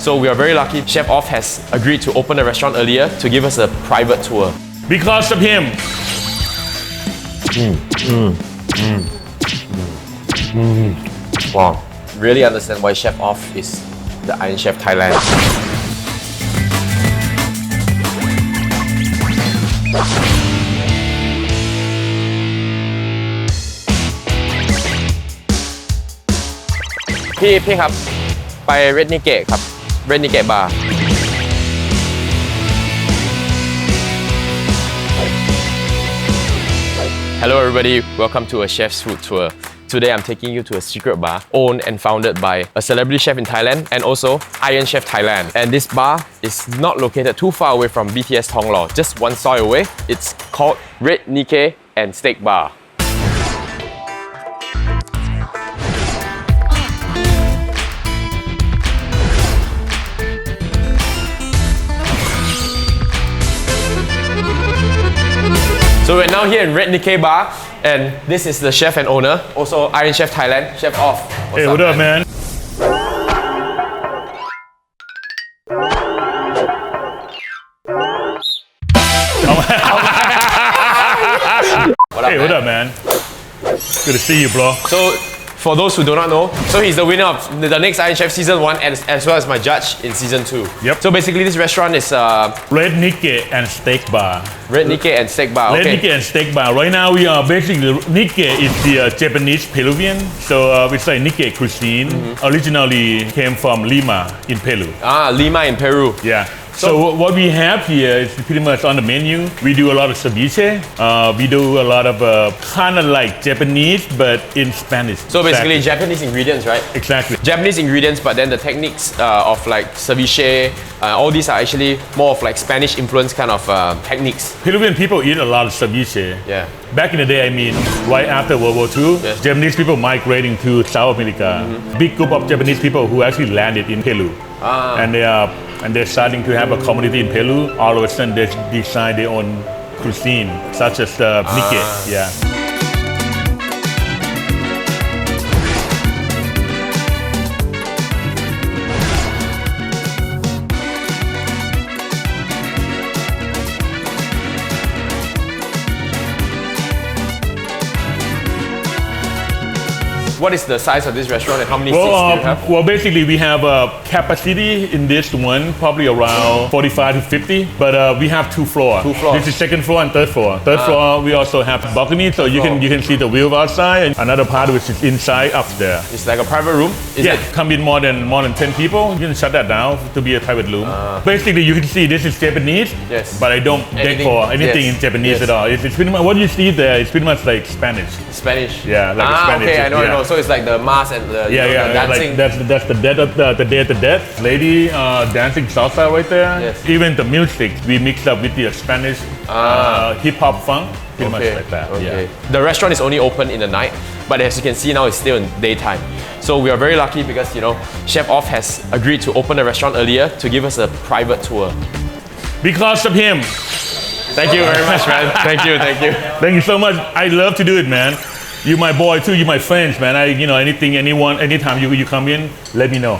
So we are very lucky. Chef Off has agreed to open a restaurant earlier to give us a private tour. Because of him. Wow. Really understand why Chef Off is the IronChef Thailand.พี่ครับไป Red Nikkei ครับ Red Nikkei Bar Hello everybody, welcome to a chef's food tour. Today I'm taking you to a secret bar owned and founded by a celebrity chef in Thailand and also IronChef Thailand. And this bar is not located too far away from BTS Thonglor, just one stop away. It's called Red Nikkei and Steak Bar. So we're now here in Red Nikkei Bar, and this is the chef and owner, also IronChef Thailand, Chef Off. Hey, what up, man? Hey, what up, man? Good to see you, bro. So, for those who do not know, so he's the winner of the next IronChef Season 1 as well as my judge in Season 2. Yep. So basically this restaurant is Red Nikkei and Steak Bar. Red Nikkei and Steak Bar. Red Nikkei and Steak Bar. Right now we are basically, Nikkei is the Japanese Peruvian. So it's like Nikkei Cuisine. Originally came from Lima in Peru. Lima in Peru. Yeah. So what we have here is pretty much on the menu. We do a lot of ceviche. We do a lot of kind of like Japanese, but in Spanish. So basically Japanese ingredients, right? Exactly. Japanese ingredients, but then the techniques of like ceviche, all these are actually more of like Spanish influence kind of techniques. Peruvian people eat a lot of ceviche. Yeah. Back in the day, I mean, right after World War II, yes. Japanese people migrating to South America. Big group of Japanese people who actually landed in Peru. And they're starting to have a community in Peru. All of a sudden, they design their own cuisine, such as Nikkei. Yeah. What is the size of this restaurant and how many seats do you have? Well, basically we have a capacity in this one probably around 45 to 50, but we have two floors. Two floors. This is second floor and third floor. Third floor we also have balcony, so you can see the view outside, and another part which is inside upstairs. It's like a private room? Come in more than 10 people. You can shut that down to be a private room. Basically, you can see this is Japanese, yes. but I don't beg for anything in Japanese at all. It's pretty much what you see there. It's pretty much like Spanish. Spanish. Yeah, like Spanish. Okay, I know. So it's like the mass and the, the dancing. Like that's the dead of the Day of the Dead. Lady dancing salsa right there. Yes. Even the music we mixed up with the Spanish hip hop funk. Pretty much like that. Okay. Yeah. The restaurant is only open in the night, but as you can see now, it's still in daytime. So we are very lucky because Chef Off has agreed to open a restaurant earlier to give us a private tour. Because of him. Thank you very much, man. Thank you. Thank you so much. I love to do it, man. You my boy too. You my friends, man. Anytime you come in, let me know.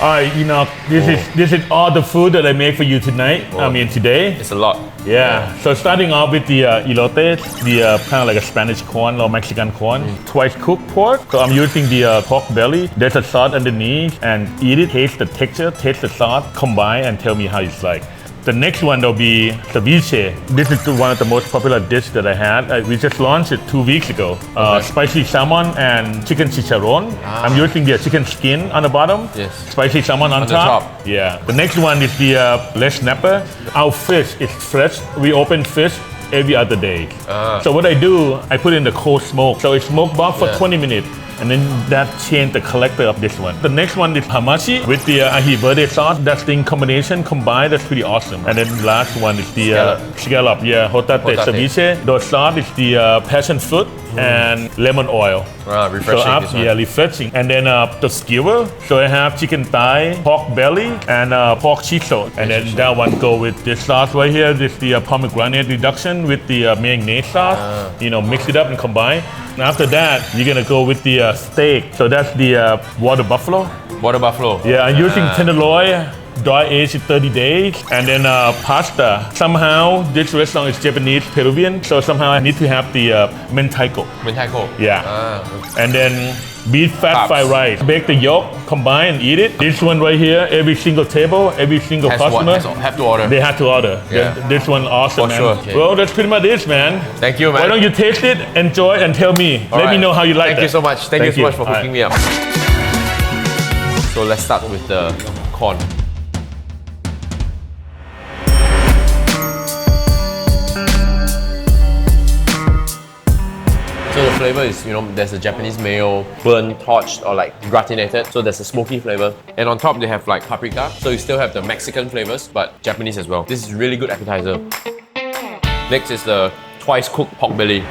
All right, Enoch, this is all the food that I made for you tonight. I mean today. It's a lot. Yeah. So starting off with the elote, the kind of like a Spanish corn or Mexican corn, twice cooked pork. So I'm using the pork belly. There's a sauce underneath, and eat it, taste the texture, taste the sauce, combine, and tell me how it's like. The next one will be ceviche. This is one of the most popular dishes that I had. We just launched it 2 weeks ago. Spicy salmon and chicken chicharron. I'm using the chicken skin on the bottom. Yes. Spicy salmon on top. Yeah. The next one is the leg snapper. Our fish is fresh. We open fish every other day. So what I do, I put in the cold smoke. So it's smoked box for 20 minutes. And then that changed the character of this one. The next one is hamachi with the ahi verde sauce. That's the combination combined. That's pretty awesome. And then the last one is the scallop. Yeah, hotate ceviche. The sauce is the passion fruit. and lemon oil. Refreshing. This one. Refreshing. And then the skewer. So I have chicken thigh, pork belly, and pork shiso. And then that one go with this sauce right here. This the pomegranate reduction with the mayonnaise sauce. Mix it up and combine. And after that, you're gonna go with the steak. So that's the water buffalo. Water buffalo. Yeah, I'm using tenderloin. Dry aged 30 days, and then pasta. Somehow this restaurant is Japanese Peruvian, so somehow I need to have the mentaiko. Mentaiko. Yeah. And then beef fat fried rice. Bake the yolk, combine and eat it. This one right here, every single table, every single customer have to order. They have to order. Yeah. This one awesome, For man. sure. Okay. Well, that's pretty much it, man. Thank you, man. Why don't you taste it, enjoy, and tell me. Let me know how you like Thank that. you so much. Thank you so much for hooking me up. So let's start with the corn. So the flavor is, there's a Japanese mayo, burnt, torched, or like gratinated. So there's a smoky flavor. And on top they have like paprika. So you still have the Mexican flavors, but Japanese as well. This is really good appetizer. Next is the twice cooked pork belly.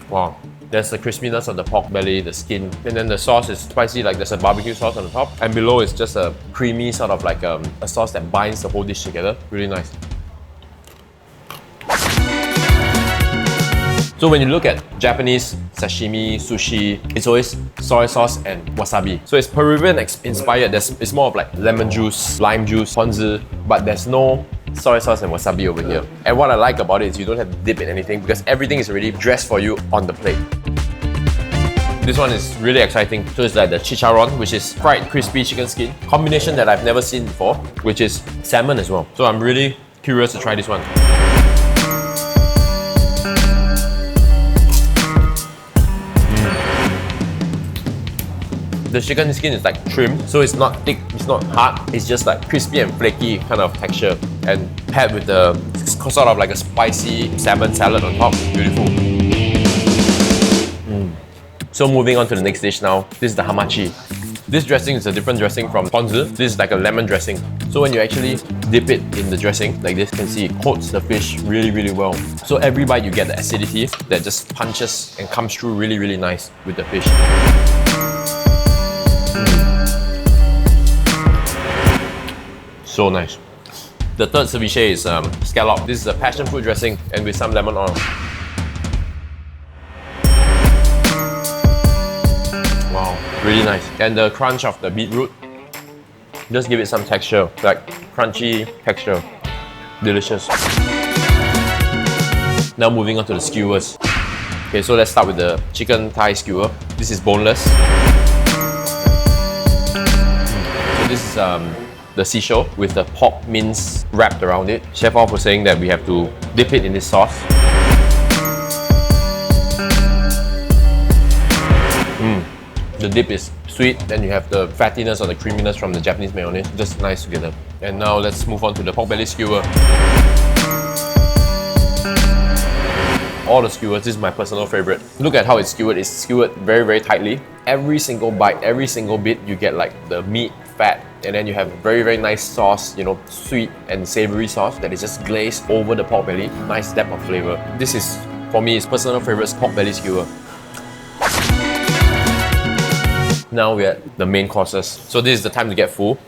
Wow. There's the crispiness of the pork belly, the skin, and then the sauce is spicy, like there's a barbecue sauce on the top, and below is just a creamy sort of like a sauce that binds the whole dish together. Really nice. So when you look at Japanese sashimi, sushi, it's always soy sauce and wasabi. So it's Peruvian inspired. It's more of like lemon juice, lime juice, ponzu, but there's no soy sauce and wasabi over here. And what I like about it is you don't have to dip in anything because everything is already dressed for you on the plate. This one is really exciting. So it's like the Chicharron, which is fried crispy chicken skin. Combination that I've never seen before, which is salmon as well. So I'm really curious to try this one. The chicken skin is like trim, so it's not thick, it's not hard, it's just like crispy and flaky kind of texture, and paired with the sort of like a spicy salmon salad on top. Beautiful. So moving on to the next dish now. This is the hamachi. This dressing is a different dressing from ponzu. This is like a lemon dressing. So when you actually dip it in the dressing like this, you can see it coats the fish really, really well. So every bite you get the acidity that just punches and comes through really, really nice with the fish. So nice. The third ceviche is scallop. This is a passion fruit dressing and with some lemon oil. Wow, really nice. And the crunch of the beetroot just give it some texture, like crunchy texture. Delicious. Now moving on to the skewers. Okay, so let's start with the chicken thigh skewer. This is boneless. So this is the Shiso with the pork mince wrapped around it. Chef Off was saying that we have to dip it in this sauce. The dip is sweet, then you have the fattiness or the creaminess from the Japanese mayonnaise, just nice together. And now let's move on to the pork belly skewer. All the skewers, this is my personal favorite. Look at how it's skewered very, very tightly. Every single bite, every single bit, you get like the meat, fat, and then you have very, very nice sauce, sweet and savory sauce that is just glazed over the pork belly. Nice depth of flavor. This is, for me, is personal favorite pork belly skewer. Now we're at the main courses. So this is the time to get full.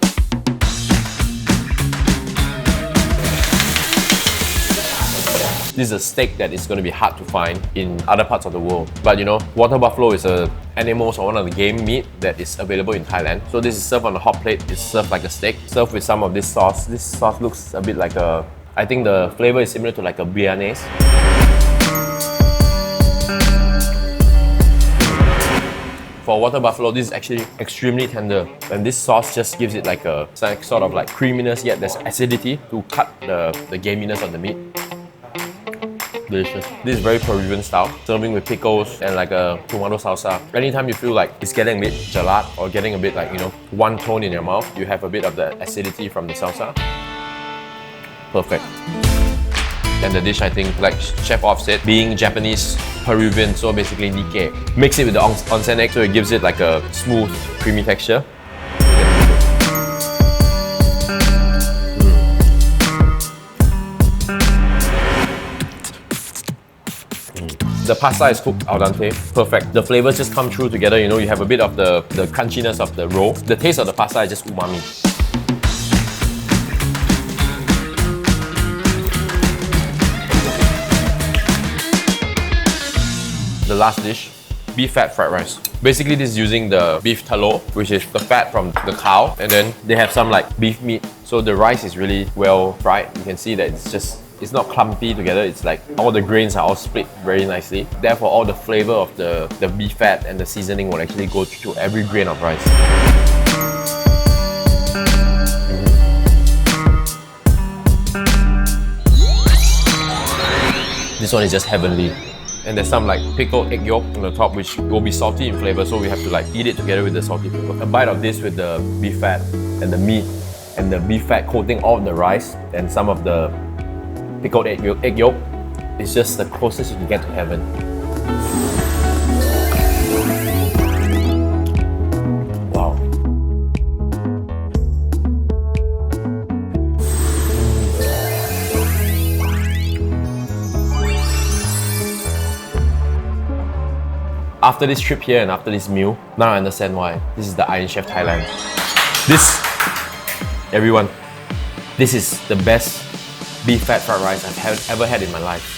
This is a steak that is going to be hard to find in other parts of the world. But water buffalo is a animal or one of the game meat that is available in Thailand. So this is served on a hot plate. It's served like a steak, served with some of this sauce. This sauce looks a bit like I think the flavor is similar to like a béarnaise. For water buffalo, this is actually extremely tender, and this sauce just gives it like a sort of like creaminess, yet there's acidity to cut the gaminess of the meat. Delicious. This is very Peruvian style, serving with pickles and like a tomato salsa. Anytime you feel like it's getting a bit gelat or getting a bit like, one tone in your mouth, you have a bit of the acidity from the salsa. Perfect. And the dish, I think, like Chef Off said, being Japanese, Peruvian, so basically Nikkei. Mix it with the onsen egg so it gives it like a smooth, creamy texture. The pasta is cooked al dente, perfect. The flavors just come through together, you know, you have a bit of the crunchiness of the roll. The taste of the pasta is just umami. The last dish, beef fat fried rice. Basically this is using the beef talo, which is the fat from the cow, and then they have some like beef meat. So the rice is really well fried. You can see that it's not clumpy together, it's like all the grains are all split very nicely. Therefore all the flavor of the beef fat and the seasoning will actually go through every grain of rice. This one is just heavenly. And there's some like pickled egg yolk on the top which will be salty in flavor, so we have to like eat it together with the salty pickle. A bite of this with the beef fat and the meat and the beef fat coating all of the rice and some of the pickled egg yolk is just the closest you can get to heaven. Wow. After this trip here and after this meal, now I understand why. This is the IronChef Thailand. Everyone, this is the best beef fat fried rice I've ever had in my life.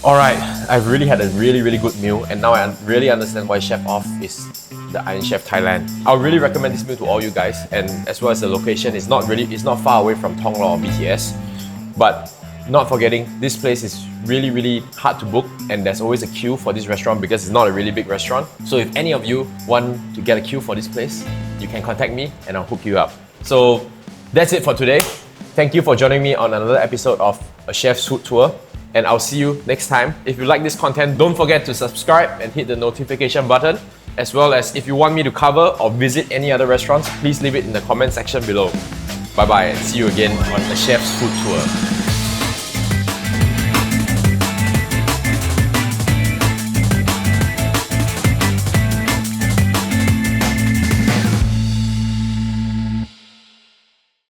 Alright, I've really had a really good meal, and now I really understand why Chef Off is the IronChef Thailand. I would really recommend this meal to all you guys, and as well as the location, it's not far away from Thong Lo or BTS. But not forgetting, this place is really hard to book, and there's always a queue for this restaurant because it's not a really big restaurant. So if any of you want to get a queue for this place, you can contact me and I'll hook you up. So that's it for today. Thank you for joining me on another episode of A Chef's Food Tour, and I'll see you next time. If you like this content, don't forget to subscribe and hit the notification button. As well as if you want me to cover or visit any other restaurants, please leave it in the comment section below. Bye bye and see you again on A Chef's Food Tour.